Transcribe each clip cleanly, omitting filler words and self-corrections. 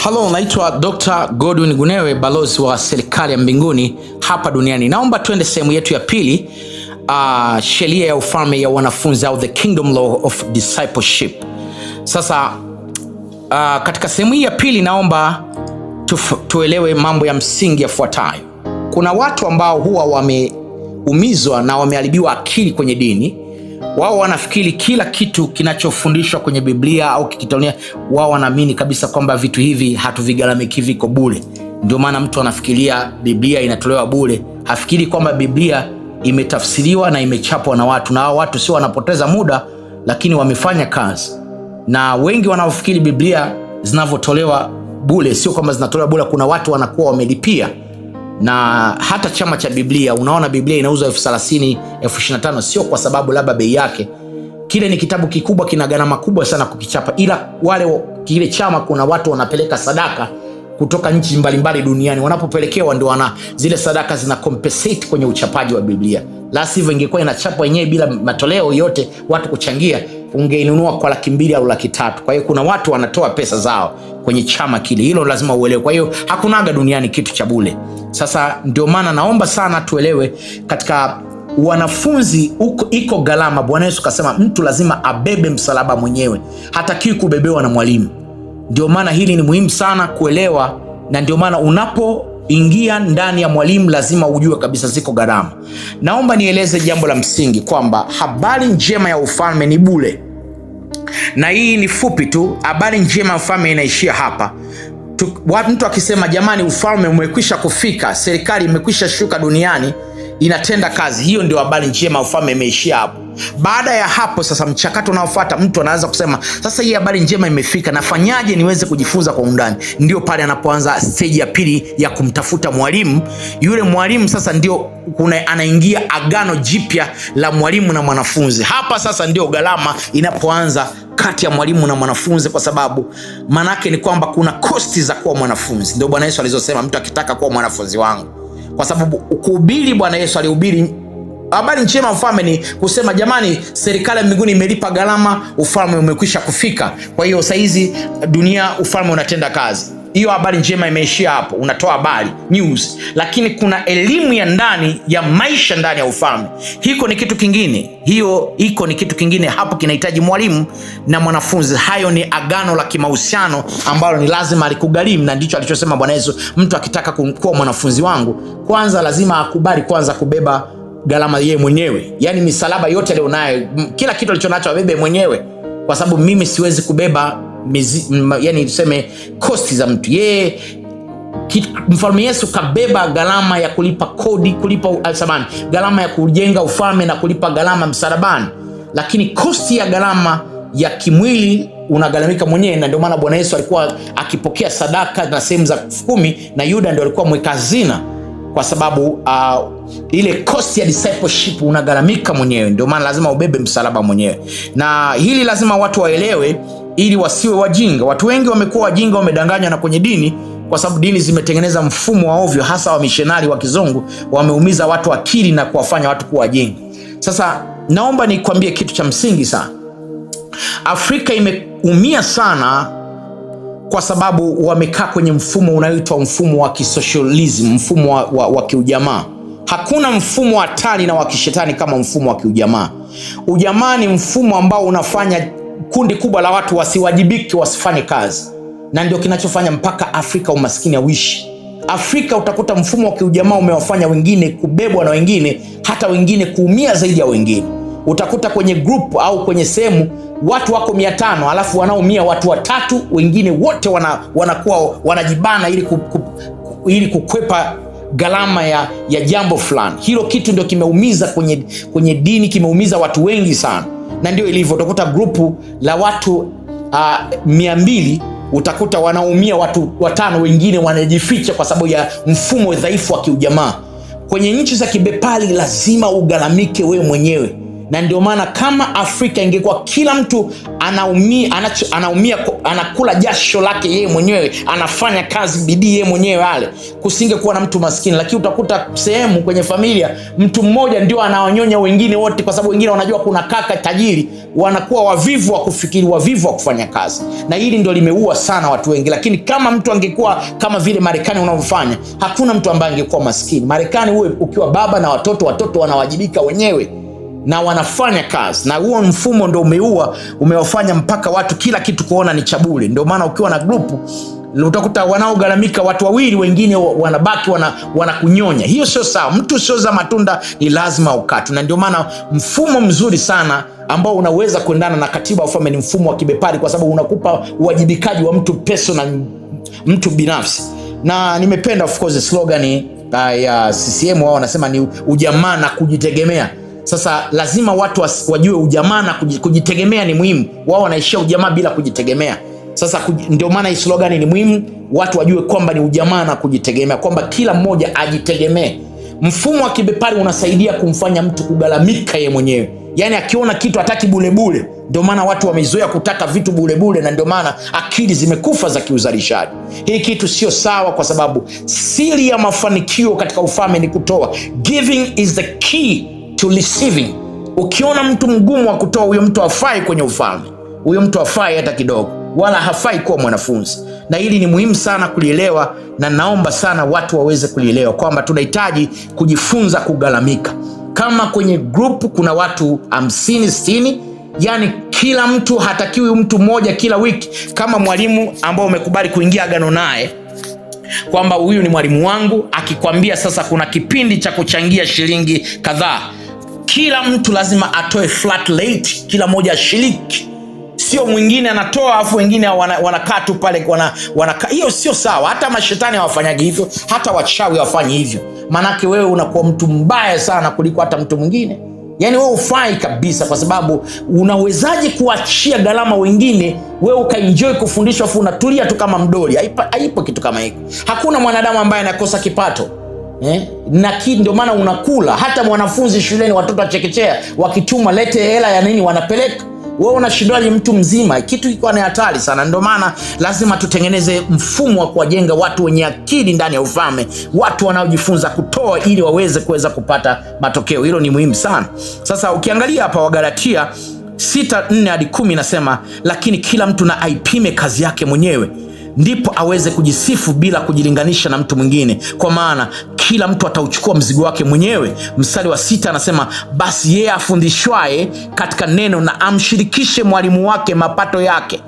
Hello, naitwa Dr. Godwin Gunewe, balozi wa serikali ya mbinguni hapa duniani. Naomba tuende sehemu yetu ya pili, sheria ya ufalme ya wanafunzi au the kingdom law of discipleship. Sasa katika sehemu hii ya pili naomba tuelewe mambo ya msingi yafuatayo. Kuna watu ambao huwa wameumizwa na wameharibiwa akili kwenye dini. Wao wanafikiri kila kitu kinachofundishwa kwenye Biblia au kikitonia, wao wanaamini kabisa kwamba vitu hivi hatuvigaramiki, viko bure. Ndio maana mtu anafikiria Biblia inatolewa bure, hafikiri kwamba Biblia imetafsiriwa na imechapwa na watu, na hao watu sio wanapoteza muda, lakini wamefanya kazi. Na wengi wanaofikiri Biblia zinavyotolewa bure, sio kwamba zinatolewa bure, kuna watu wanakuwa wamelipia. Na hata chama cha Biblia, unaona Biblia inauzwa 30,000, 25,000, sio kwa sababu labda bei yake. Kile ni kitabu kikubwa, kina gharama kubwa sana kukichapa, ila kile chama kuna watu wanapeleka sadaka kutoka nchi mbalimbali duniani. Wanapopelekewa ndio zile sadaka zina compensate kwenye uchapaji wa Biblia. La sivyo ingekuwa inachapwa yenyewe bila matoleo yote watu kuchangia, ungeinunua kwa 200,000 au 300,000. Kwa hiyo kuna watu wanatoa pesa zao kwenye chama kile, hilo lazima uelewe. Kwa hiyo hakunaga duniani kitu cha bure. Sasa ndio maana naomba sana tuelewe, katika wanafunzi iko gharama. Bwana Yesu kasema mtu lazima abebe msalaba mwenyewe, hatakiwi kubebewa na mwalimu. Ndio maana hili ni muhimu sana kuelewa, na ndio maana unapoingia ndani ya mwalimu lazima ujue kabisa ziko gharama. Naomba nieleze jambo la msingi kwamba habari njema ya ufalme ni bure, na hii ni fupi tu. Habari njema ya ufalme inaishia hapa. Mtu akisema jamani, ufalme umekwisha kufika, serikali imekwisha shuka duniani, inatenda kazi, hiyo ndio habari njema, ufalme imeishia hapo. Baada ya hapo sasa, mchakato unaofuata, mtu anaanza kusema sasa hii habari njema imefika, nafanyaje niweze kujifunza kwa undani? Ndio pale anapoanza stage ya pili ya kumtafuta mwalimu. Yule mwalimu sasa ndio anaingia agano jipya la mwalimu na mwanafunzi. Hapa sasa ndio gharama inapoanza kati ya mwalimu na mwanafunzi, kwa sababu manake ni kwamba kuna kosti za kuwa mwanafunzi. Ndio Bwana Yesu alizosema, mtu akitaka kuwa mwanafunzi wangu, kwa sababu kuhubiri, Bwana Yesu alihubiri habari njema ufalme ni kusema jamani, serikali ya mbinguni imelipa gharama, ufalme umekwisha kufika. Kwa hiyo saizi dunia, ufalme unatenda kazi. Hiyo habari njema imeishia hapo, unatoa habari news. Lakini kuna elimu ya ndani ya maisha ndani ya ufalme, hiko ni kitu kingine. Hiko ni kitu kingine, hapo kinahitaji mwalimu na mwanafunzi. Hayo ni agano la kimahusiano ambalo ni lazima alikugharimu, na ndicho alichosema Bwana Yesu, mtu akitaka kuwa mwanafunzi wangu kwanza lazima akubali kwanza kubeba gharama yeye mwenyewe. Yani misalaba yote alionayo, kila kitu alichonacho abebe mwenyewe, kwa sababu mimi siwezi kubeba yani tuseme kosti za mtu. Yeye Mfalme Yesu kabeba gharama ya kulipa kodi, kulipa alsamani, gharama ya kujenga ufalme na kulipa gharama msalabani, lakini kosti ya gharama ya kimwili unagharamika mwenyewe. Na ndio maana Bwana Yesu alikuwa akipokea sadaka na sehemu za 10, na Yuda ndio alikuwa mweka hazina, kwa sababu ile cost ya discipleship unagharamika mwenyewe. Ndio maana lazima ubebe msalaba mwenyewe, na hili lazima watu waelewe ili wasiwe wajinga. Watu wengi wamekuwa wajinga, wamedanganywa na kwenye dini, kwa sababu dini zimetengeneza mfumo wa ovyo, hasa wa missionari wa kizungu. Wameumiza watu akili na kuwafanya watu kuwa wajinga. Sasa naomba nikwambie kitu cha msingi sana. Afrika imeumia sana kwa sababu wamekaa kwenye mfumo unaoitwa mfumo wa kisocialism, mfumo wa kiujamaa. Hakuna mfumo hatari na wa kishetani kama mfumo wa kiujamaa. Ujamaa ni mfumo ambao unafanya kundi kubwa la watu wasiwajibiki, wasifanye kazi, na ndio kinachofanya mpaka Afrika umaskini hauishi. Afrika utakuta mfumo wa kiujamaa umewafanya wengine kubebwa na wengine, hata wengine kuumia zaidi ya wengine. Utakuta kwenye group au kwenye sehemu watu wako 500, alafu wanaumia watu 3, wengine wote wanakuwa wanajibana ili kukwepa gharama ya jambo fulani. Hilo kitu ndio kimeumiza kwenye dini, kimeumiza watu wengi sana. Na ndio ilivyo, utakuta grupu la watu 200, utakuta wanaumia watu 5, wengine wanajificha kwa sababu ya mfumo dhaifu wa kiujamaa. Kwenye nchi za kibepari lazima ugharamike wewe mwenyewe. Na ndio maana kama Afrika ingekuwa kila mtu anaumia anakula jasho lake yeye mwenyewe, anafanya kazi bidii yeye mwenyewe ale, kusingekuwa na mtu maskini. Lakini utakuta sehemu kwenye familia mtu mmoja ndio anawanyonya wengine wote, kwa sababu wengine wanajua kuna kaka tajiri, wanakuwa wavivu wa kufikiri, wavivu wa kufanya kazi, na hili ndio limeua sana watu wengi. Lakini kama mtu angekuwa kama vile Marekani unavyofanya, hakuna mtu ambaye angekuwa maskini. Marekani uwe ukiwa baba na watoto wanawajibika wenyewe na wanafanya kazi, na huo mfumo ndio umewafanya mpaka watu kila kitu kuona ni cha bure. Ndio maana ukiwa na grupu utakuta wanaogaramika watu wawili, wengine wanabaki wanakunyonya. Hiyo sio sawa. Mtu sio za matunda, ni lazima ukatwe. Na ndio maana mfumo mzuri sana ambao unaweza kuendana na katiba ya ufalme ni mfumo wa kibepari, kwa sababu unakupa uwajibikaji wa mtu personal, mtu binafsi. Na nimependa of course slogan ya CCM, wao wanasema ni ujamaa na kujitegemea. Sasa lazima watu wajue ujamaa na kujitegemea ni muhimu. Wao wanaishia ujamaa bila kujitegemea. Sasa ndio maana hii slogan ni muhimu, watu wajue kwamba ni ujamaa na kujitegemea, kwamba kila mmoja ajitegemee. Mfumo wa kibepari unasaidia kumfanya mtu kugalamika yeye mwenyewe. Yaani akiona kitu hataki bure bure. Ndio maana watu wamezoea kutaka vitu bure bure, na ndio maana akili zimekufa za kiuzalishaji. Hii kitu sio sawa, kwa sababu siri ya mafanikio katika ufalme ni kutoa. Giving is the key to receiving. Ukiona mtu mgumu wa kutoa, huyo mtu hafai kwenye ufalme. Huyo mtu hafai hata kidogo, wala hafai kuwa mwanafunzi. Na hili ni muhimu sana kulielewa, na naomba sana watu waweze kulielewa kwamba tunahitaji kujifunza kugalamika. Kama kwenye group kuna watu 50 60, yani kila mtu hatakiwi mtu mmoja kila wiki. Kama mwalimu ambao umekubali kuingia agano naye kwamba huyu ni mwalimu wangu, akikwambia sasa kuna kipindi cha kuchangia shilingi kadhaa, kila mtu lazima atoe flat rate, kila mmoja ashiriki. Sio mwingine anatoa afu wengine wanakaa tu pale wanakaa. Hiyo sio sawa. Hata mashetani hawafanyagi hivyo, hata wachawi hawafanyi hivyo. Manake wewe unakuwa mtu mbaya sana kuliko hata mtu mwingine. Yani wewe ufai kabisa, kwa sababu unawezaje kuachia gharama wengine, wewe ukaenjoy kufundishwa afu unatulia tu kama mdoli? Haipo kitu kama hiko. Hakuna mwanadamu ambaye anakosa kipato. Na ndio maana unakula. Hata mwanafunzi shuleni, watoto wa chekechea wakituma lete hela ya nini, wanapeleka. Wewe unashindwaje mtu mzima? Kitu kiko ni hatari sana. Ndio maana lazima tutengeneze mfumo wa kuwajenga watu wenye akili ndani ya ufalme, watu wanaojifunza kutoa ili kuweza kupata matokeo. Hilo ni muhimu sana. Sasa ukiangalia hapa Wagalatia 6:4 hadi 10 nasema, lakini kila mtu na aipime kazi yake mwenyewe, ndipo aweze kujisifu bila kujilinganisha na mtu mwingine, kwa maana kila mtu atauchukua mzigo wake mwenyewe. Mstari wa 6 anasema, basi yeye afundishwaye katika neno na amshirikishe mwalimu wake mapato yake.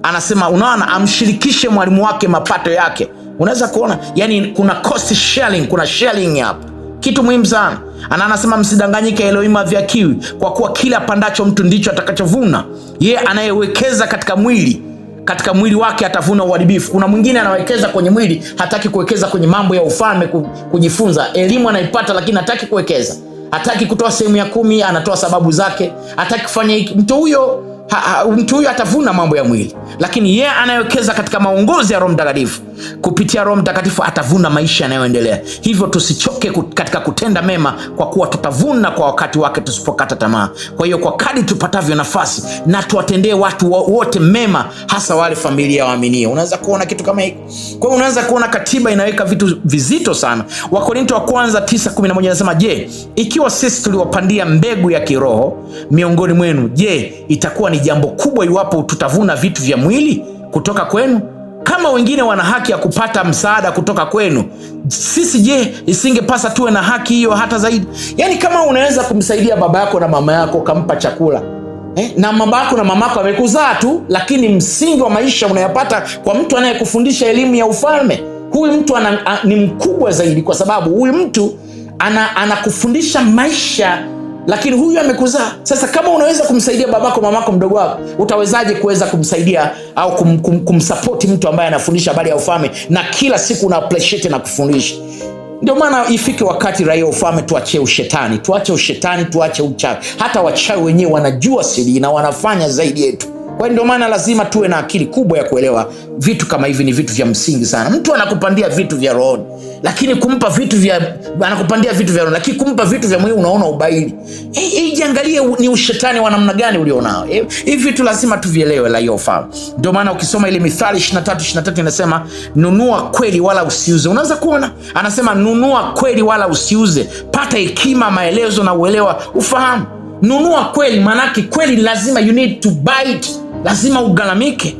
Anasema, unaona, amshirikishe mwalimu wake mapato yake. Unaweza kuona, yani kuna cost sharing, kuna sharing hapa. Kitu muhimu sana. Anasema, msidanganyike, Elohim haviakiwi, kwa kuwa kila apandacho mtu ndicho atakachovuna. Yeye anayewekeza katika mwili wake atavuna uharibifu. Kuna mwingine anawekeza kwenye mwili, hataki kuwekeza kwenye mambo ya ufalme, kujifunza. Elimu anaipata lakini hataki kuwekeza. Hataki kutoa sehemu ya 10, anatoa sababu zake. Hataki kufanya hiki. Mtu huyo atavuna mambo ya mwili. Lakini yeye anayewekeza katika maongozi ya Roho Mtakatifu, kupitia Roho Mtakatifu atavuna maisha yanayoendelea. Hivyo tusichoke katika kutenda mema, kwa kuwa tutavuna kwa wakati wake tusipokata tamaa. Kwa hiyo kwa kadri tupatavyo nafasi, na tuwatendee watu wote mema, hasa wale familia waaminio. Unaweza kuona kitu kama hiki. Kwa hiyo unaweza kuona katiba inaweka vitu vizito sana. Wakorintho wa kwanza 9:11 anasema, je, ikiwa sisi tuliwapandia mbegu ya kiroho miongoni mwenu, je, itakuwa ni jambo kubwa iwapo tutavuna vitu vya mwili kutoka kwenu? Kama wengine wana haki ya kupata msaada kutoka kwenu, sisi je, isingepasa tuwe na haki hiyo hata zaidi? Yani kama unaweza kumsaidia baba yako na mama yako, kampa chakula, na baba yako na mama yako amekuzaa tu, lakini msingi wa maisha unayapata kwa mtu anayekufundisha elimu ya ufalme. Huyu mtu ni mkubwa zaidi, kwa sababu huyu mtu anakufundisha maisha, lakini huyu amekuzaa. Sasa kama unaweza kumsaidia babako, mamako, mdogo wako, utawezaje kuweza kumsaidia au kumsupport mtu ambaye anafundisha habari ya ufalme na kila siku una appreciate na kufundisha? Ndio maana ifike wakati raia wa ufalme tuache ushetani, tuache uchawi. Hata wachawi wenyewe wanajua siri na wanafanya zaidi yetu. Kwa ndio maana lazima tuwe na akili kubwa ya kuelewa vitu kama hivi ni vitu vya msingi sana. Mtu anakupandia vitu vya roho, lakini kumpa vitu vya anakupandia vitu vya roho, lakini kumpa vitu vya mwili unaona ubaili. Jiangalie ni ushetani wa namna gani ulionao. Hivi vitu lazima tuvielewe la hiyo fahamu. Ndio maana ukisoma ile Mithali 23:23 inasema nunua kweli wala usiuze. Unaweza kuona anasema nunua kweli wala usiuze, pata hekima, maelezo na uelewa, ufahamu. Nunua kweli, manake kweli lazima you need to buy it, lazima ugalamike.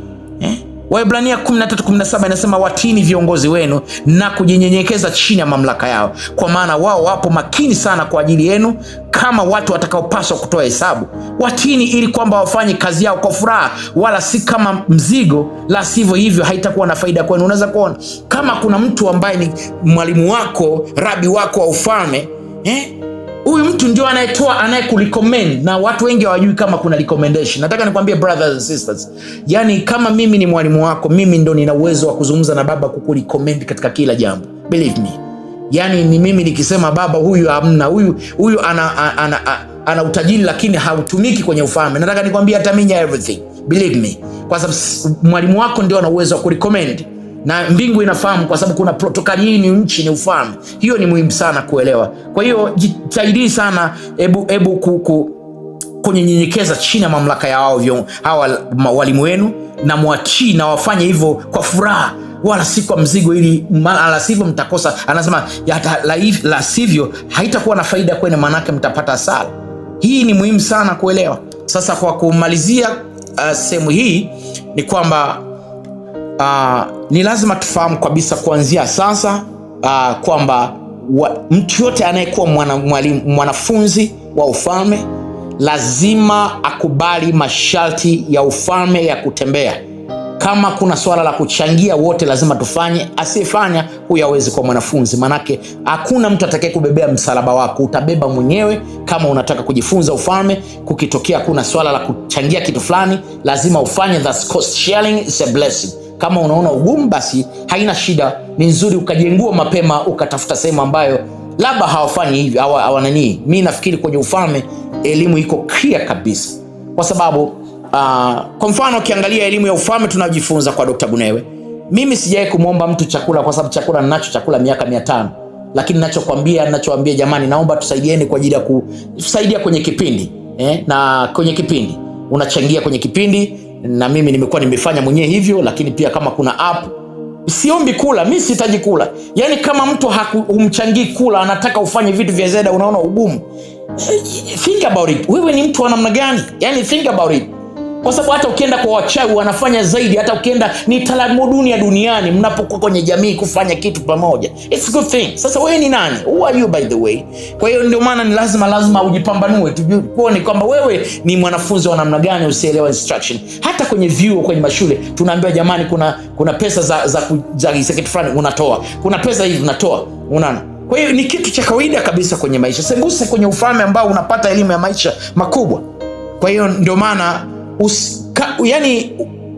Waebrania 13:17 inasema watini viongozi wenu na kujinyenyekeza chini ya mamlaka yao, kwa maana wao wapo makini sana kwa ajili yenu kama watu watakaopaswa kutoa hesabu. Watini ili kwamba wafanye kazi yao kwa furaha, wala si kama mzigo, la sivyo hivyo haitakuwa na faida kwenu. Unaweza kuona kama kuna mtu ambaye ni mwalimu wako, rabi wako wa ufalme, huyu mtu ndio anayekurecommend, na watu wengi hawajui kama kuna recommendation. Nataka nikwambie brothers and sisters, yani kama mimi ni mwalimu wako, mimi ndo nina uwezo wa kuzungumza na baba kukurecommend katika kila jambo. Believe me. Yani ni mimi nikisema baba huyu hamna, huyu ana utajiri lakini hautumiki kwenye ufalme. Nataka nikwambie hata mimi everything. Believe me. Kwa sababu mwalimu wako ndio ana uwezo wa kurecommend. Na mbingu inafahamu, kwa sababu kuna protokali. Hii ni nchi, ni ufalme. Hiyo ni muhimu sana kuelewa. Kwa hiyo jitahidi sana, ebu kunyenyekeza chini ya mamlaka ya hawa walimu wenu, na mwatii na wafanye hivyo kwa furaha, wala si kwa mzigo, ili la sivyo mtakosa. Anasema la sivyo haitakuwa na faida kwenu, manake mtapata hasara. Hii ni muhimu sana kuelewa. Sasa kwa kumalizia sehemu hii ni kwamba ni lazima tufahamu kabisa kuanzia sasa kwamba mtu yote anayekuwa mwanafunzi wa ufalme lazima akubali masharti ya ufalme ya kutembea. Kama kuna swala la kuchangia, wote lazima tufanye. Asiyefanya huyo hawezi kuwa mwanafunzi, manake hakuna mtu atakaye kubebea msalaba wako, utabeba mwenyewe. Kama unataka kujifunza ufalme, kukitokea kuna swala la kuchangia kitu fulani, lazima ufanye. That's cost sharing, is a blessing. Kama unaona ugumu, basi haina shida, ni nzuri ukajengua mapema, ukatafuta sehemu ambayo labda hawafanyi hivi, hawanani. Mimi nafikiri kwenye ufalme elimu iko clear kabisa, kwa sababu kwa mfano ukiangalia elimu ya ufalme tunajifunza kwa Dr. Bunewe. Mimi sijawahi kumuomba mtu chakula, kwa sababu chakula ninacho, chakula miaka 500. Lakini ninachowaambia jamani, naomba tusaidieni kwa ajili ya kusaidia kwenye kipindi. Na kwenye kipindi unachangia kwenye kipindi, na mimi nimekuwa nimefanya mwenyewe hivyo. Lakini pia kama kuna app, siombi kula, mimi sitaji kula. Yani kama mtu humchangii kula, anataka ufanye vitu vya ziada, unaona ugumu, think about it. Wewe ni mtu wa namna gani? Yani think about it. Kwa sababu hata ukienda kwa wachawi wanafanya zaidi, hata ukienda ni tamaduni ya duniani, mnapokuwa kwenye jamii kufanya kitu pamoja, it's a good thing. Sasa wewe ni nani? Who are you by the way? Kwa hiyo ndio maana ni lazima ujipambanue, tuone kwamba wewe ni mwanafunzi wa namna gani. Usielewa instruction. Hata kwenye vyuo, kwenye mashule tunaambiwa jamani, kuna pesa za kitu fulani unatoa, kuna pesa hivi unatoa, unaona. Kwa hiyo ni kitu cha kawaida kabisa kwenye maisha, sembuse kwenye ufalme ambao unapata elimu ya maisha makubwa. Kwa hiyo ndio maana yani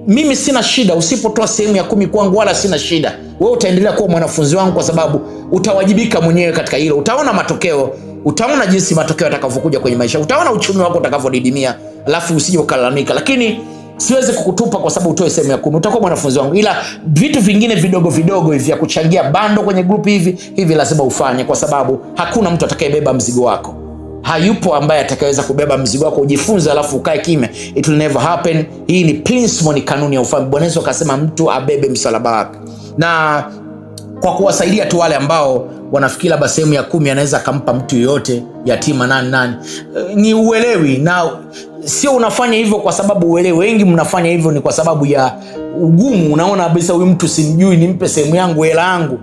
mimi sina shida usipotoa sehemu ya 10 kwangu, wala sina shida. Wewe utaendelea kuwa mwanafunzi wangu, kwa sababu utawajibika mwenyewe katika hilo. Utaona matokeo, utaona jinsi matokeo yatakavyokuja kwenye maisha, utaona uchumi wako utakavyodidimia, alafu usije ukalalamika. Lakini siwezi kukutupa kwa sababu utoe sehemu ya 10. Utakuwa mwanafunzi wangu, ila vitu vingine vidogo vidogo hivi vya kuchangia bando kwenye group hivi lazima ufanye, kwa sababu hakuna mtu atakayebeba mzigo wako. Hayupo ambaye atakayeweza kubeba mzigo wako. Ujifunze alafu ukae kimya, it will never happen. Hii ni principle, ni kanuni ya ufalme. Bwana Yesu akasema mtu abebe msalaba wake. Na kwa kuwasaidia tu wale ambao wanafikiri labda sehemu ya 10 anaweza akampa mtu yoyote, yatima nani, ni uelewi. Na sio unafanya hivyo kwa sababu uelewi. Wengi mnafanya hivyo ni kwa sababu ya ugumu. Unaona kabisa huyu mtu simjui, nimpe sehemu yangu, hela yangu.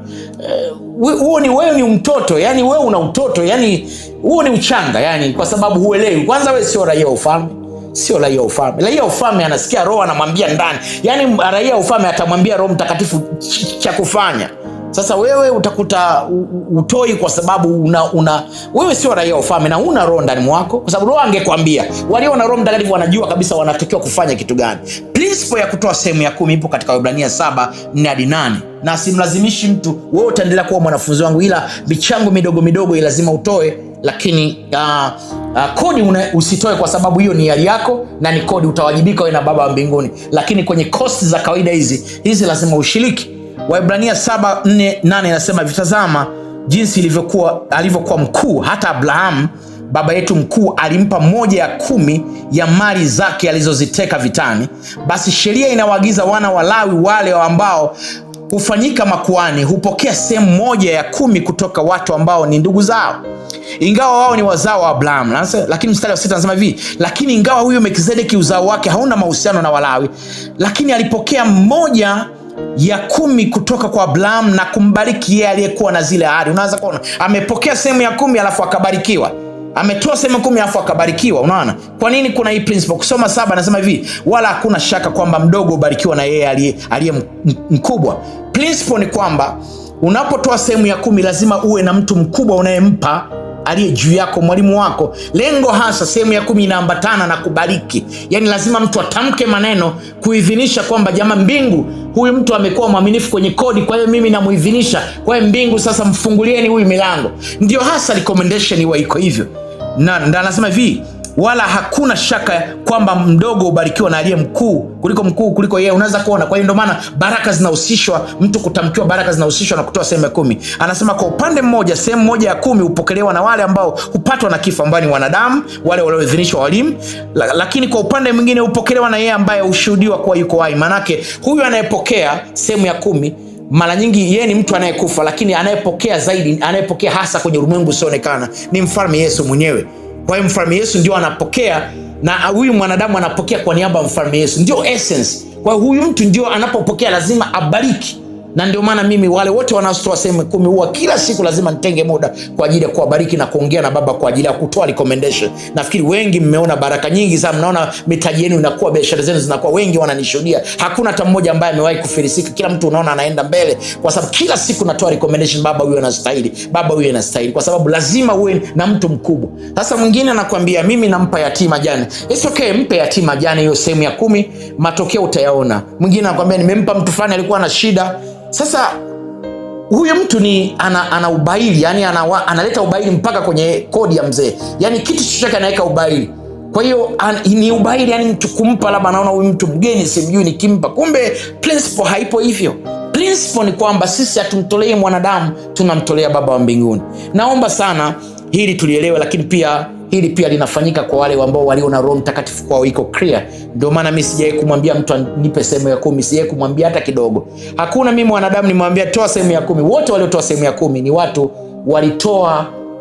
Wewe ni mtoto, yani wewe una utoto, yani huo ni uchanga, yani kwa sababu huelewi. Kwanza wewe sio raia wa ufalme, sio raia wa ufalme. Raia wa ufalme anasikia Roho anamwambia ndani, yani raia wa ufalme atamwambia Roho Mtakatifu cha kufanya. Sasa wewe utakuta utoi kwa sababu wewe sio raia wa ufalme na una Roho ndani mwako, kwa sababu Roho angekwambia. Walio na Roho Mtakatifu wanajua kabisa wanatakiwa kufanya kitu gani. Principle ya kutoa sehemu ya 10 ipo katika Waebrania 7:4-8. Na simlazimishi mtu, wewe utaendelea kuwa mwanafunzi wangu, ila michango midogo lazima utoe lakini kodi usitoe, kwa sababu hiyo ni hali yako na ni kodi, utawajibika wewe na Baba wa mbinguni. Lakini kwenye cost za kawaida hizi lazima ushiriki. Waebrania 7:4-8 inasema, vitazama jinsi alivyokuwa mkuu, hata Abrahamu baba yetu mkuu alimpa 1/10 ya mali zake alizoziteka vitani. Basi sheria inawaagiza wana wa Lawi, wale ambao hufanyika makuhani, hupokea sehemu 1/10 kutoka watu ambao ni ndugu zao, ingawa wao ni wazao wa Abrahamu. Lakini mstari wa 6 anasema hivi, lakini ingawa huyo Melkizedeki uzao wake hauna mahusiano na Walawi, lakini alipokea 1/10 kutoka kwa Abrahamu na kumbariki yeye aliyekuwa na zile ahadi. Unaanza kuona amepokea sehemu ya 10 alafu akabarikiwa. Ametoa sehemu 10 alafu akabarikiwa. Unaona kwa nini kuna hii principle? Kusoma 7 anasema hivi, wala hakuna shaka kwamba mdogo ubarikiwa na yeye aliye mkubwa. Principle ni kwamba unapotoa sehemu ya 10 lazima uwe na mtu mkubwa unayempa aliye juu yako, mwalimu wako. Lengo hasa sehemu ya 10 inaambatana na kubariki. Yani lazima mtu atamke maneno kuidhinisha kwamba jamaa, mbingu, huyu mtu amekuwa mwaminifu kwenye kodi, kwa hiyo mimi namuidhinisha, kwa hiyo mbingu sasa mfungulieni huyu milango. Ndio hasa recommendation iwe iko hivyo. Na anasema hivi, wala hakuna shaka kwamba mdogo ubarikiwa na aliye mkuu kuliko yeye. Unaweza kuona, kwa hiyo ndio maana baraka zinahusishwa, mtu kutamkiwa baraka zinahusishwa na kutoa sehemu ya 10. Anasema kwa upande mmoja, sehemu 1/10 hupokelewa na wale ambao hupatwa na kifo, ambao ni wanadamu, wale walioidhinishwa walimu. Lakini kwa upande mwingine hupokelewa na yeye ambaye hushuhudiwa kuwa yuko hai. Manake huyu anayepokea sehemu ya 10 mara nyingi yeye ni mtu anayekufa, lakini anayepokea zaidi, anayepokea hasa kwenye ulimwengu usioonekana ni mfalme Yesu mwenyewe. Kwa hiyo mfalme Yesu ndio anapokea, na huyu mwanadamu anapokea kwa niaba ya mfalme Yesu, ndio essence. Kwa hiyo huyu mtu ndio anapopokea lazima abariki. Na ndio maana mimi wale wote wanaotoa sehemu 10 huwa kila siku lazima nitenge muda kwa ajili ya kuwabariki na kuongea na Baba kwa ajili ya kutoa recommendation. Nafikiri wengi mmeona baraka nyingi sana, mnaona mitaji yenu inakuwa, biashara zenu zinakuwa, wengi wananishuhudia. Hakuna hata mmoja ambaye amewahi kufilisika. Kila mtu unaona anaenda mbele kwa sababu kila siku natoa recommendation, baba huyu anastahili, baba huyu anastahili, kwa sababu lazima uwe na mtu mkubwa. Sasa mwingine anakuambia mimi nampa yatima jane. It's okay, mpe yatima jane hiyo sehemu ya 10, matokeo utayaona. Mwingine anakuambia nimempa mtu fulani alikuwa na shida. Sasa huyu mtu ni ana ubaili, yani analeta ubaili mpaka kwenye kodi ya mzee, yani kitu chochote anaweka ubaili. Kwa hiyo ni ubaili, yani mtu kumpa, labda anaona huyu mtu mgeni simjui nikimpa. Kumbe principle haipo hivyo. Principle ni kwamba sisi hatumtolei mwanadamu, tunamtolea Baba wa mbinguni. Naomba sana hili tulielewe, lakini pia hili pia linafanyika kwa wale ambao walio na Roho Mtakatifu, kwao iko clear. Ndio maana mimi sijawahi kumwambia mtu anipe sehemu ya 10, sijawahi kumwambia hata kidogo. Hakuna mimi mwanadamu nimwambia toa sehemu ya 10. Wote waliotoa sehemu ya 10 ni watu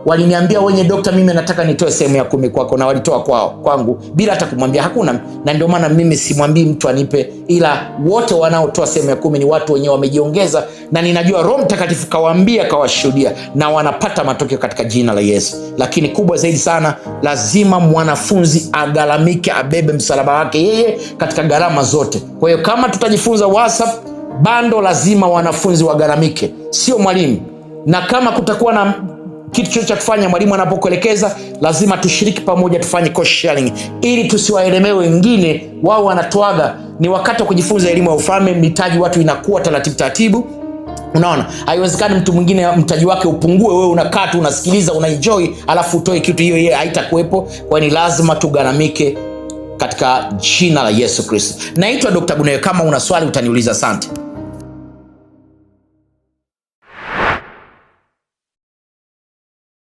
waliniambia wenye dokta, mimi nataka nitoe sehemu ya 10 kwako, na walitoa kwangu bila hata kumwambia. Hakuna. Na ndio maana mimi simwambii mtu anipe, ila wote wanaotoa sehemu ya 10 ni watu wenyewe wamejiongeza, na ninajua Roho Mtakatifu kawaambia, kawashuhudia, na wanapata matokeo katika jina la Yesu. Lakini kubwa zaidi sana, lazima mwanafunzi agalamike, abebe msalaba wake yeye katika gharama zote. Kwa hiyo kama tutajifunza WhatsApp bando, lazima wanafunzi wagaramike, sio mwalimu. Na kama kutakuwa na kitu chochote cha kufanya, mwalimu anapokuelekeza, lazima tushiriki pamoja, tufanye cost sharing ili tusiwaelemewe wengine. Wao wanatoaga, ni wakati wa kujifunza elimu ya ufalme. Mitaji watu inakuwa taratibu. Unaona, haiwezekani mtu mwingine mtaji wake upungue, wewe unakaa tu unasikiliza, unaenjoy, alafu utoe kitu, hiyo yeye haitakuwepo. Kwa hiyo lazima tugaramike katika jina la Yesu Kristo. Naitwa Dr. Gunewe. Kama una swali utaniuliza. Asante.